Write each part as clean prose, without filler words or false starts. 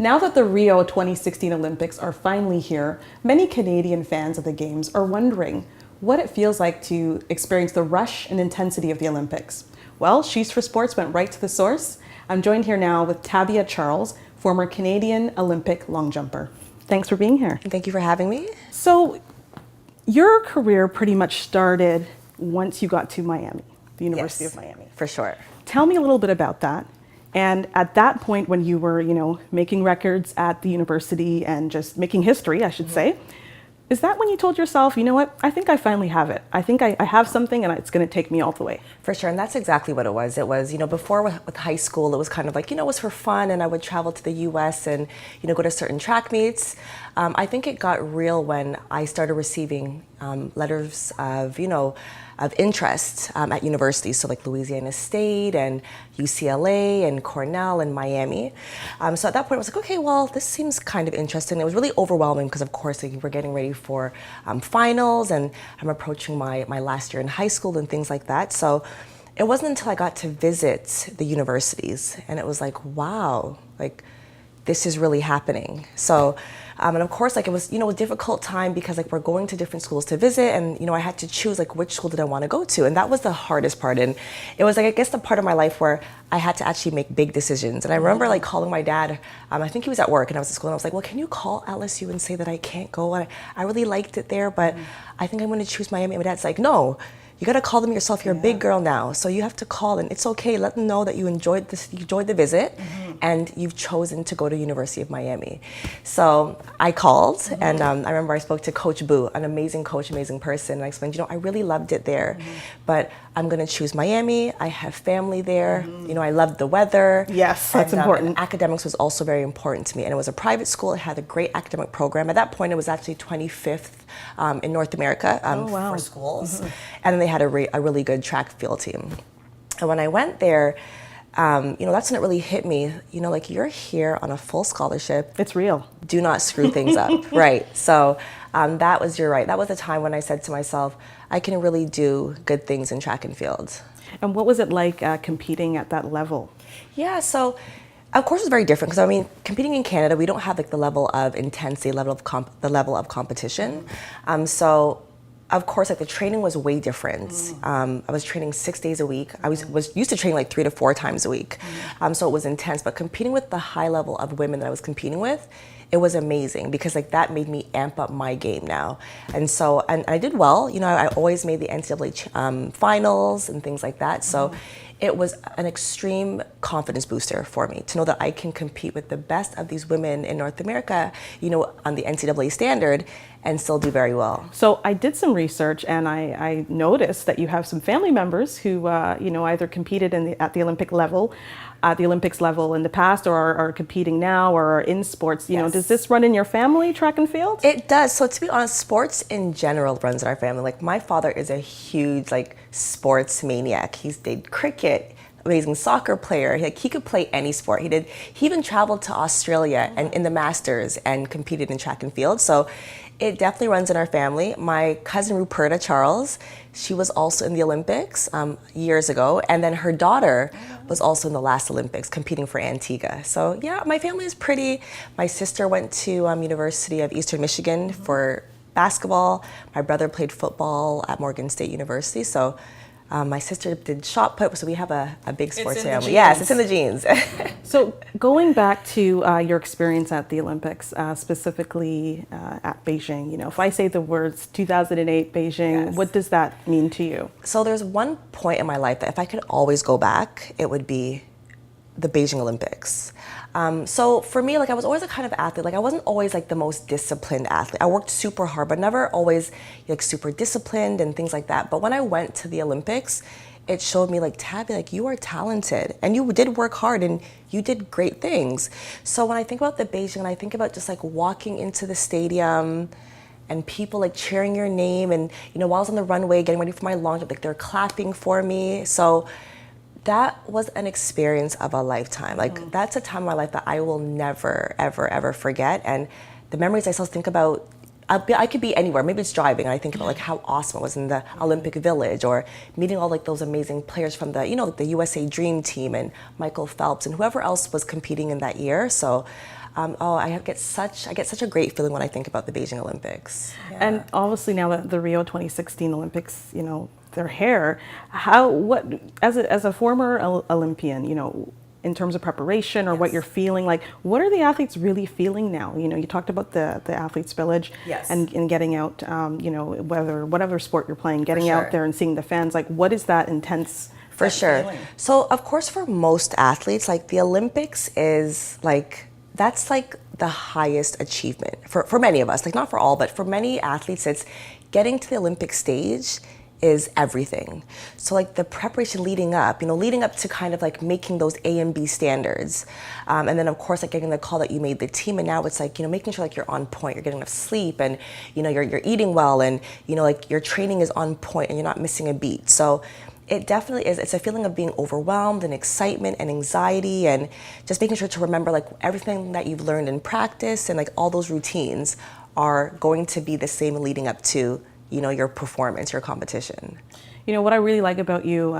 Now that the Rio 2016 Olympics are finally here, many Canadian fans of the Games are wondering what it feels like to experience the rush and intensity of the Olympics. Well, She's for Sports went right to the source. I'm joined here now with Tabia Charles, former Canadian Olympic long jumper. Thanks for being here. Thank you for having me. So, your career pretty much started once you got to Miami, the University of Miami. For sure. Tell me a little bit about that. And at that point when you were, making records at the university and just making history, I should say, is that when you told yourself, you know what, I think I finally have it. I think I have something and it's going to take me all the way. For sure, and that's exactly what it was. It was, before with high school, it was kind of like, it was for fun, and I would travel to the US and, go to certain track meets. I think it got real when I started receiving letters of interest at universities, so like Louisiana State and UCLA and Cornell and Miami. So at that point I was like, okay, well, this seems kind of interesting. It was really overwhelming because of course we're getting ready for finals, and I'm approaching my last year in high school and things like that. So it wasn't until I got to visit the universities and it was like, wow, like this is really happening. So, and of course, like it was, a difficult time because like we're going to different schools to visit, and I had to choose like which school did I want to go to, and that was the hardest part. And it was like, I guess, the part of my life where I had to actually make big decisions. And I remember like calling my dad. I think he was at work, and I was at school, and I was like, well, can you call LSU and say that I can't go? I really liked it there, but I think I'm going to choose Miami. And my dad's like, no. You got to call them yourself. You're a big girl now, so you have to call, and it's okay. Let them know that you enjoyed the visit, and you've chosen to go to University of Miami. So I called, and I remember I spoke to Coach Boo, an amazing coach, amazing person, and I explained, I really loved it there, but I'm going to choose Miami. I have family there. I loved the weather. Yes, that's important. And academics was also very important to me, and it was a private school. It had a great academic program. At that point, it was actually 25th in North America for schools, and then they had a really good track field team. And when I went there, that's when it really hit me, like you're here on a full scholarship. It's real. Do not screw things up, right? So you're right. That was the time when I said to myself, I can really do good things in track and field. And what was it like competing at that level? Yeah, so of course it's very different because competing in Canada, we don't have like the level of intensity, the level of competition. So of course, like the training was way different. I was training 6 days a week. I was used to training like 3 to 4 times a week. So it was intense, but competing with the high level of women that I was competing with, it was amazing because like that made me amp up my game now. And so, and I did well, I always made the NCAA finals and things like that. So it was an extreme confidence booster for me to know that I can compete with the best of these women in North America, on the NCAA standard and still do very well. So I did some research, and I noticed that you have some family members who, either competed at the Olympics level in the past, or are competing now, or are in sports. Does this run in your family, track and field? It does. So to be honest, sports in general runs in our family. Like my father is a huge sports maniac. He's did cricket, amazing soccer player. He could play any sport. He even traveled to Australia and in the Masters and competed in track and field. So it definitely runs in our family. My cousin Ruperta Charles, she was also in the Olympics years ago, and then her daughter was also in the last Olympics competing for Antigua. So yeah, my family is pretty. My sister went to University of Eastern Michigan for basketball. My brother played football at Morgan State University. So my sister did shot put, so we have a big sports family. Yes, it's in the genes. So going back to your experience at the Olympics, specifically at Beijing, if I say the words 2008 Beijing, what does that mean to you? So there's one point in my life that if I could always go back, it would be the Beijing Olympics. So for me, I was always a kind of athlete. I wasn't always the most disciplined athlete. I worked super hard, but never always super disciplined and things like that. But when I went to the Olympics, it showed me Tabby, you are talented and you did work hard and you did great things. So when I think about the Beijing, and I think about just walking into the stadium and people cheering your name, and while I was on the runway getting ready for my long jump, they're clapping for me. So that was an experience of a lifetime. That's a time in my life that I will never, ever, ever forget. And the memories I still think about I could be anywhere. Maybe it's driving, and I think about like how awesome it was in the Olympic Village, or meeting all like those amazing players from the the USA Dream Team and Michael Phelps and whoever else was competing in that year. So, I get such a great feeling when I think about the Beijing Olympics. Yeah. And obviously now that the Rio 2016 Olympics, they're here. As a former Olympian, in terms of preparation or what you're feeling, like what are the athletes really feeling now? You talked about the athletes village and getting out, whatever sport you're playing, getting out there and seeing the fans, like what is that intense for sure feeling? So of course for most athletes, like the Olympics is like, that's like the highest achievement for many of us, like not for all, but for many athletes, it's getting to the Olympic stage is everything. So like the preparation leading up to kind of like making those A and B standards. And then of course like getting the call that you made the team, and now it's like, making sure like you're on point, you're getting enough sleep, and you're eating well, and like your training is on point and you're not missing a beat. So it definitely is, it's a feeling of being overwhelmed and excitement and anxiety, and just making sure to remember like everything that you've learned in practice, and like all those routines are going to be the same leading up to your performance, your competition. What I really like about you,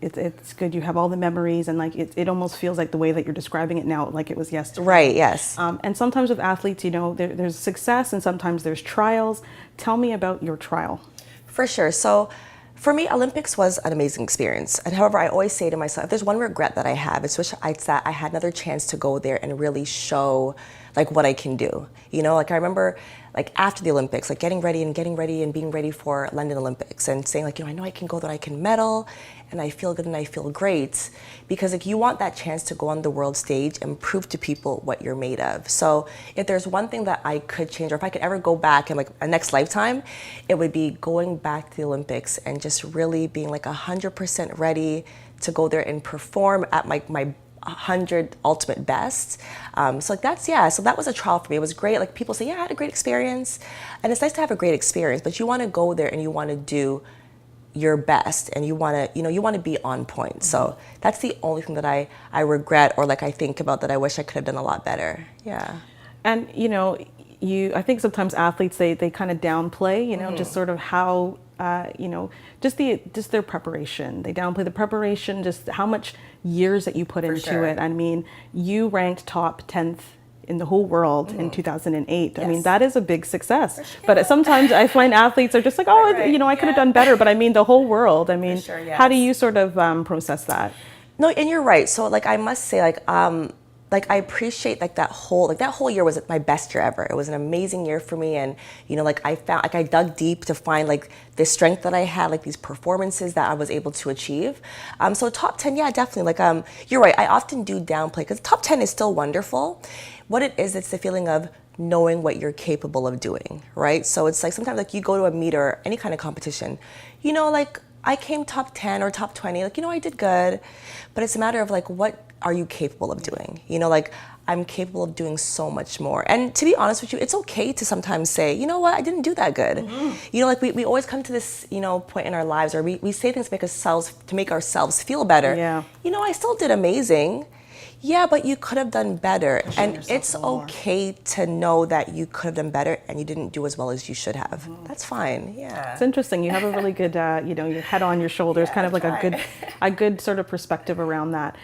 it's good. You have all the memories, and like it almost feels like the way that you're describing it now, like it was yesterday. Right. Yes. And sometimes with athletes, there's success, and sometimes there's trials. Tell me about your trial. For sure. So, for me, Olympics was an amazing experience. And however, I always say to myself, if there's one regret that I have, it's that I had another chance to go there and really show like what I can do. Like I remember like after the Olympics, like getting ready and being ready for London Olympics, and saying like, I know I can go there, I can medal, and I feel good and I feel great, because like you want that chance to go on the world stage and prove to people what you're made of. So if there's one thing that I could change, or if I could ever go back in like a next lifetime, it would be going back to the Olympics and just really being like 100% ready to go there and perform at my 100 ultimate best. So that was a trial for me. It was great. Like people say, I had a great experience, and it's nice to have a great experience, but you want to go there and you want to do your best, and you want to be on point. Mm-hmm. So that's the only thing that I regret, or like I think about that I wish I could have done a lot better. Yeah. And I think sometimes athletes they kind of downplay, just sort of how just their preparation. They downplay the preparation, just how much years that you put into it. I mean, you ranked top 10th in the whole world in 2008. Yes. I mean, that is a big success. Sure. But sometimes I find athletes are just like, I could have done better. But I mean, the whole world. I mean, how do you sort of process that? No, and you're right. So like I must say, like I appreciate like that whole year was my best year ever. It was an amazing year for me, and I dug deep to find like the strength that I had, like these performances that I was able to achieve. So top 10, yeah, definitely. Like you're right. I often do downplay, because top 10 is still wonderful. What it is, it's the feeling of knowing what you're capable of doing, right? So it's like sometimes like you go to a meet or any kind of competition, like I came top 10 or top 20, like, I did good, but it's a matter of like, what are you capable of doing? Like I'm capable of doing so much more. And to be honest with you, it's okay to sometimes say, I didn't do that good. Mm-hmm. Like we always come to this, point in our lives, or we say things to make ourselves feel better. Yeah. I still did amazing. Yeah, but you could have done better. And it's okay to know that you could have done better and you didn't do as well as you should have. Mm-hmm. That's fine. Yeah. It's interesting. You have a really good, your head on your shoulders, kind of like a good sort of perspective around that.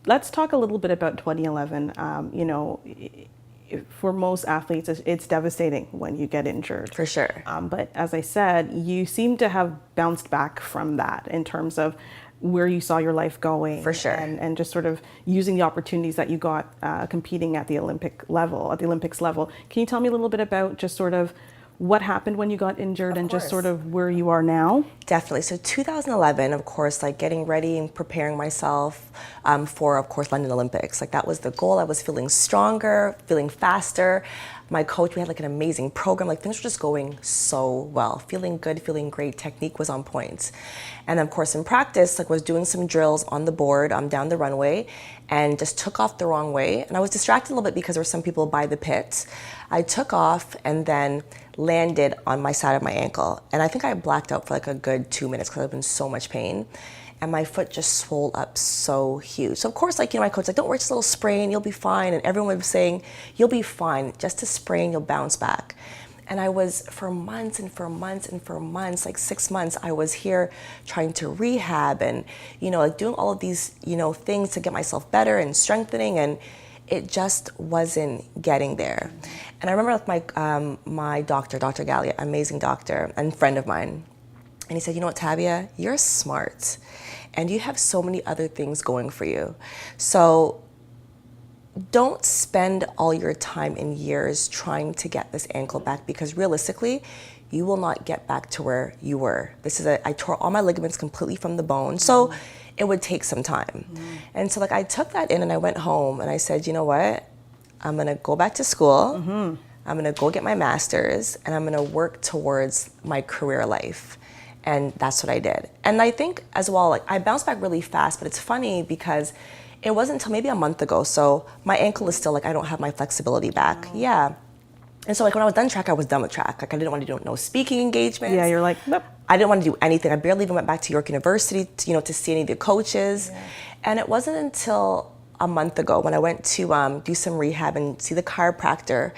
Let's talk a little bit about 2011. For most athletes, it's devastating when you get injured. For sure. But as I said, you seem to have bounced back from that in terms of where you saw your life going. For sure. And just sort of using the opportunities that you got competing at the Olympics level. Can you tell me a little bit about just sort of what happened when you got injured and just sort of where you are now? Definitely. So 2011, of course, like getting ready and preparing myself for, of course, London Olympics. Like that was the goal. I was feeling stronger, feeling faster. My coach, we had like an amazing program. Like things were just going so well. Feeling good, feeling great. Technique was on point. And of course, in practice, like was doing some drills on the board down the runway, and just took off the wrong way. And I was distracted a little bit because there were some people by the pit. I took off and then landed on my side of my ankle. And I think I blacked out for like a good 2 minutes because I was in so much pain. And my foot just swelled up so huge. So of course, like, my coach, like, don't worry, it's a little sprain, you'll be fine. And everyone was saying, you'll be fine, just a sprain, you'll bounce back. And I was for months and for months and for months, like 6 months, I was here trying to rehab and, like doing all of these, things to get myself better and strengthening, and it just wasn't getting there. And I remember like my doctor, Dr. Gallia, amazing doctor and friend of mine, and he said, you know what, Tabia, you're smart and you have so many other things going for you. So don't spend all your time and years trying to get this ankle back, because realistically, you will not get back to where you were. I tore all my ligaments completely from the bone, so it would take some time. And so like I took that in and I went home and I said, you know what? I'm gonna go back to school. I'm gonna go get my master's and I'm gonna work towards my career life. And that's what I did. And I think as well, like I bounced back really fast, but it's funny because it wasn't until maybe a month ago. So my ankle is still like, I don't have my flexibility back. Yeah. And so like when I was done track, I was done with track. Like I didn't want to do no speaking engagements. Yeah, you're like, nope. I didn't want to do anything. I barely even went back to York University to see any of the coaches. Yeah. And it wasn't until a month ago when I went to do some rehab and see the chiropractor,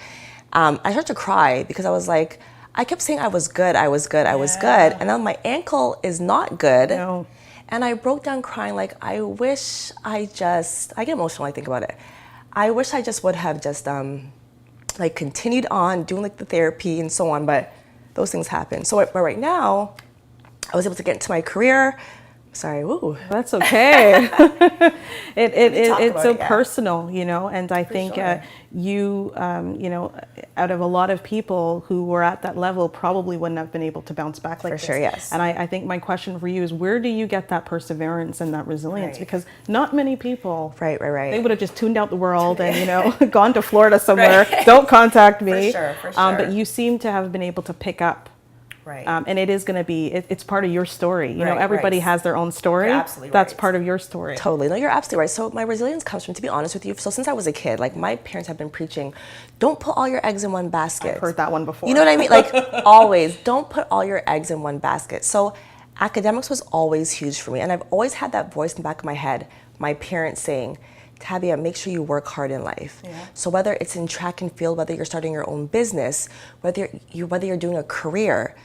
I started to cry because I was like, I kept saying I was good, I was good, I was good. And then my ankle is not good. No. And I broke down crying like, I get emotional when I think about it. I wish I just would have just like continued on doing like the therapy and so on, but those things happen. So but right now, I was able to get into my career. Sorry, woo. That's okay. It's so personal, and I think sure. you, out of a lot of people who were at that level probably wouldn't have been able to bounce back like this. For sure, yes. And I think my question for you is, where do you get that perseverance and that resilience? Right. Because not many people, right. They would have just tuned out the world and, gone to Florida somewhere. Right. Don't contact me. For sure. But you seem to have been able to pick up. Right. And it is going to be, it's part of your story. Everybody Right. has their own story. You're absolutely That's right. part of your story. Totally. No, you're absolutely right. So my resilience comes from, to be honest with you, so since I was a kid, like my parents have been preaching, don't put all your eggs in one basket. I've heard that one before. You know what I mean? Like always, don't put all your eggs in one basket. So academics was always huge for me. And I've always had that voice in the back of my head, my parents saying, Tabia, make sure you work hard in life. Yeah. So whether it's in track and field, whether you're starting your own business, whether you're doing a career,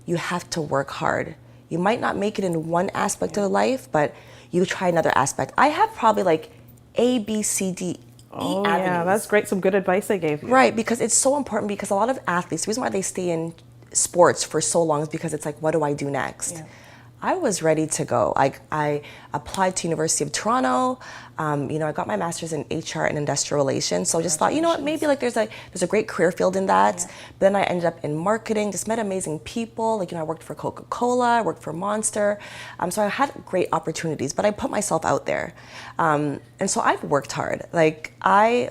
you have to work hard. You might not make it in one aspect of life, but you try another aspect. I have probably like A, B, C, D, E avenues. Yeah, that's great. Some good advice they gave you. Right, because it's so important, because a lot of athletes, the reason why they stay in sports for so long is because it's like, what do I do next? Yeah. I was ready to go. I applied to University of Toronto. I got my master's in HR and industrial relations. So I just thought, maybe like there's a great career field in that. Yeah. But then I ended up in marketing, just met amazing people. I worked for Coca-Cola, I worked for Monster. So I had great opportunities, but I put myself out there. And so I've worked hard. Like we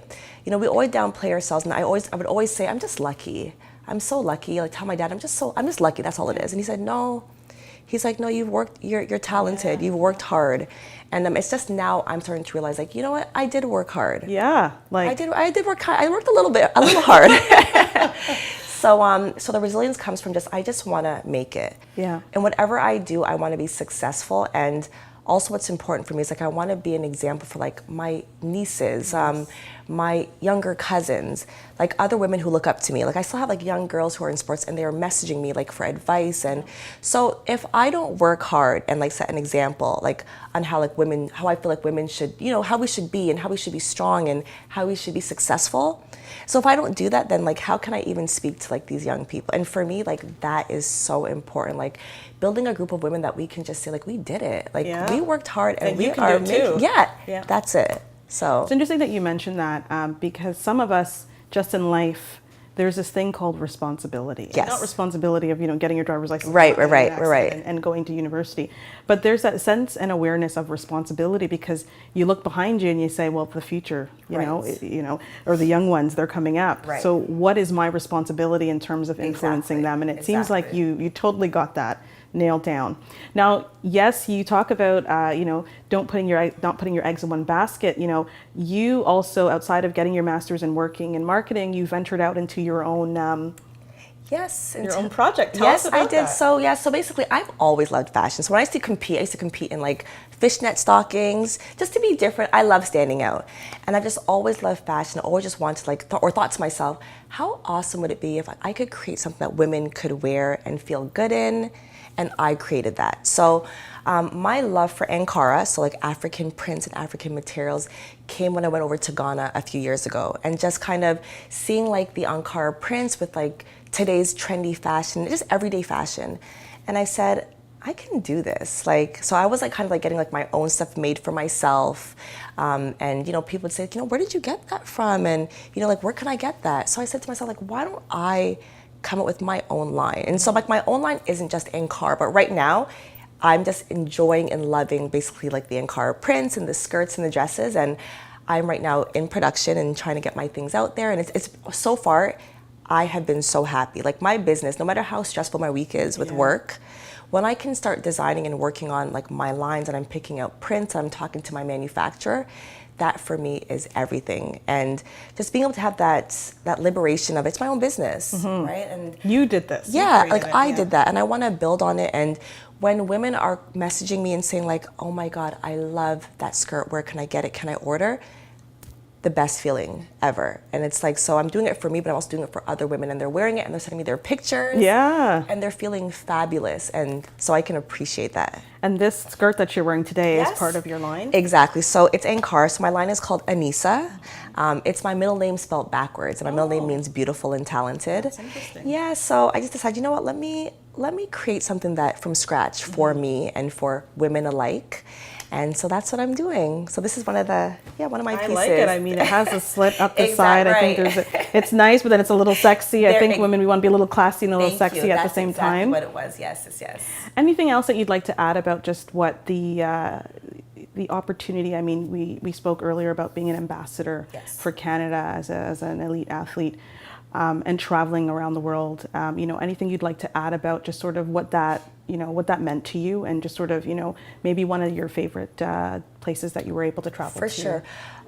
always downplay ourselves, and I would always say, I'm just lucky. I'm so lucky. Like tell my dad, I'm just lucky. That's all it is. And he said, no. He's like, no, you've worked, you're talented, you've worked hard. And it's just now I'm starting to realize, like, you know what, I did work hard. Yeah, I did work hard. I worked a little hard. So the resilience comes from I just want to make it. Yeah. And whatever I do, I want to be successful. And also what's important for me is I want to be an example for my nieces, yes. My younger cousins, other women who look up to me. I still have young girls who are in sports, and they're messaging me for advice. And so if I don't work hard and set an example on how I feel like women should, how we should be and how we should be strong and how we should be successful. So if I don't do that, then how can I even speak to these young people? And for me, that is so important. Building a group of women that we can just say we did it. Yeah. We worked hard and we you can are do it too. Yeah, that's it. So it's interesting that you mentioned that because some of us just in life, there's this thing called responsibility. Yes. Not responsibility of getting your driver's license right. And going to university, but there's that sense and awareness of responsibility because you look behind you and you say, well, the future, you know, or the young ones, they're coming up. Right. So what is my responsibility in terms of influencing them? And it seems like you totally got that nailed down. Now, yes, you talk about not putting your eggs in one basket. You also, outside of getting your master's and working in marketing, you ventured out into your own Yes. Your own project. Tell us Yes, about I did. that. So basically, I've always loved fashion. So when I used to compete in like fishnet stockings, just to be different. I love standing out. And I've just always loved fashion. I always just wanted to thought to myself, how awesome would it be if I could create something that women could wear and feel good in? And I created that. So my love for Ankara, so like African prints and African materials, came when I went over to Ghana a few years ago, and just kind of seeing like the Ankara prints with like today's trendy fashion, just everyday fashion. And I said, I can do this. Like, so I was like kind of like getting like my own stuff made for myself. And you know, people would say, you know, where did you get that from? And you know, like, where can I get that? So I said to myself, like, why don't I come up with my own line? And so like my own line isn't just Ankara, but right now I'm just enjoying and loving basically like the Ankara prints and the skirts and the dresses. And I'm right now in production and trying to get my things out there. And it's so far, I have been so happy. Like my business, no matter how stressful my week is with work, when I can start designing and working on like my lines and I'm picking out prints, I'm talking to my manufacturer, that for me is everything. And just being able to have that liberation of it's my own business, right? And you did this. yeah, like I did that, and I want to build on it. And when women are messaging me and saying like, oh my God, I love that skirt, where can I get it, can I order? The best feeling ever. And it's like, so I'm doing it for me, but I'm also doing it for other women, and they're wearing it and they're sending me their pictures. Yeah. And they're feeling fabulous. And so I can appreciate that. And this skirt that you're wearing today Yes. is part of your line? Exactly. So it's Ankara. So my line is called Anissa. It's my middle name spelled backwards. And my middle name means beautiful and talented. That's interesting. Yeah. So I just decided, you know what, let me create something that from scratch for me and for women alike. And so that's what I'm doing. So this is one of my pieces. I like it. I mean, it has a slit up the Exactly, side. I think right. it's nice, but then it's a little sexy. I think women, we want to be a little classy and a little Thank sexy you. at the That's same exactly time. what it was. Yes. Anything else that you'd like to add about just what the opportunity? I mean, we spoke earlier about being an ambassador for Canada as an elite athlete, and traveling around the world. You know, anything you'd like to add about just sort of what that meant to you, and just sort of, you know, maybe one of your favorite places that you were able to travel to? For sure.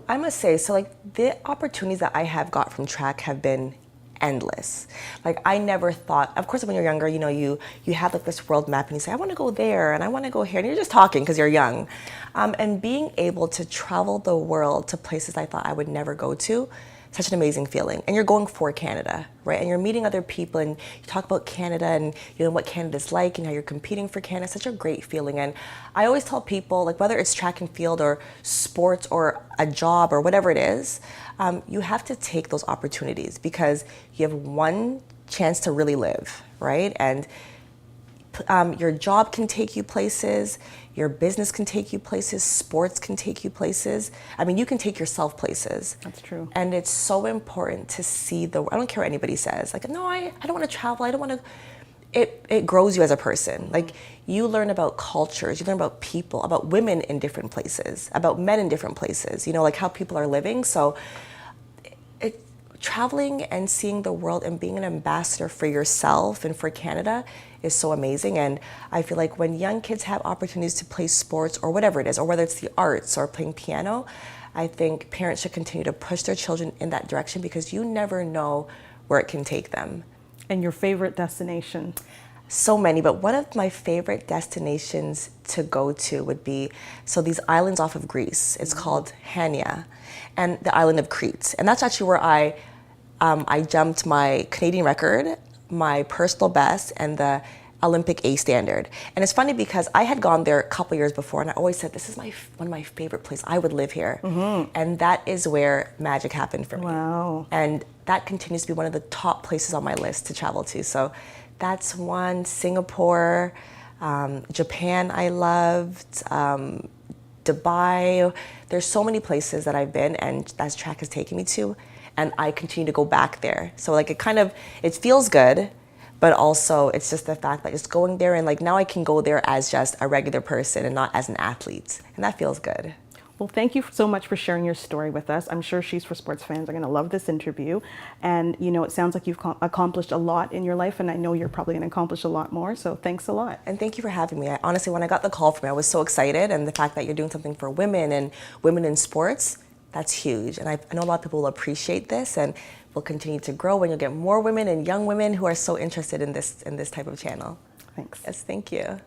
I must say, so like the opportunities that I have got from track have been endless. Like I never thought, of course when you're younger, you know, you have like this world map and you say, I want to go there and I want to go here, and you're just talking because you're young. And being able to travel the world to places I thought I would never go to, such an amazing feeling. And you're going for Canada, right? And you're meeting other people and you talk about Canada and you know what Canada's like and how you're competing for Canada. Such a great feeling. And I always tell people, like whether it's track and field or sports or a job or whatever it is, you have to take those opportunities because you have one chance to really live, right? And your job can take you places, your business can take you places, sports can take you places. I mean, you can take yourself places. That's true. And it's so important to see I don't care what anybody says. Like, no, I don't want to travel. I don't want to. It grows you as a person. Like, you learn about cultures, you learn about people, about women in different places, about men in different places, you know, like how people are living. So traveling and seeing the world and being an ambassador for yourself and for Canada is so amazing. And I feel like when young kids have opportunities to play sports or whatever it is, or whether it's the arts or playing piano, I think parents should continue to push their children in that direction because you never know where it can take them. And your favorite destination? So many, but one of my favorite destinations to go to would be, so these islands off of Greece, it's called Hania, and the island of Crete. And that's actually where I jumped my Canadian record, my personal best, and the Olympic A standard. And it's funny because I had gone there a couple years before, and I always said, this is one of my favorite places. I would live here. And that is where magic happened for me. Wow. And that continues to be one of the top places on my list to travel to. So that's one. Singapore, Japan I loved, Dubai. There's so many places that I've been and that track has taken me to, and I continue to go back there. So like it feels good, but also it's just the fact that just going there and like now I can go there as just a regular person and not as an athlete, and that feels good. Well, thank you so much for sharing your story with us. I'm sure She's for Sports fans are going to love this interview. And, you know, it sounds like you've accomplished a lot in your life, and I know you're probably going to accomplish a lot more. So thanks a lot. And thank you for having me. Honestly, when I got the call from you, I was so excited. And the fact that you're doing something for women and women in sports, that's huge. And I know a lot of people will appreciate this and will continue to grow, and you'll get more women and young women who are so interested in this type of channel. Thanks. Yes, thank you.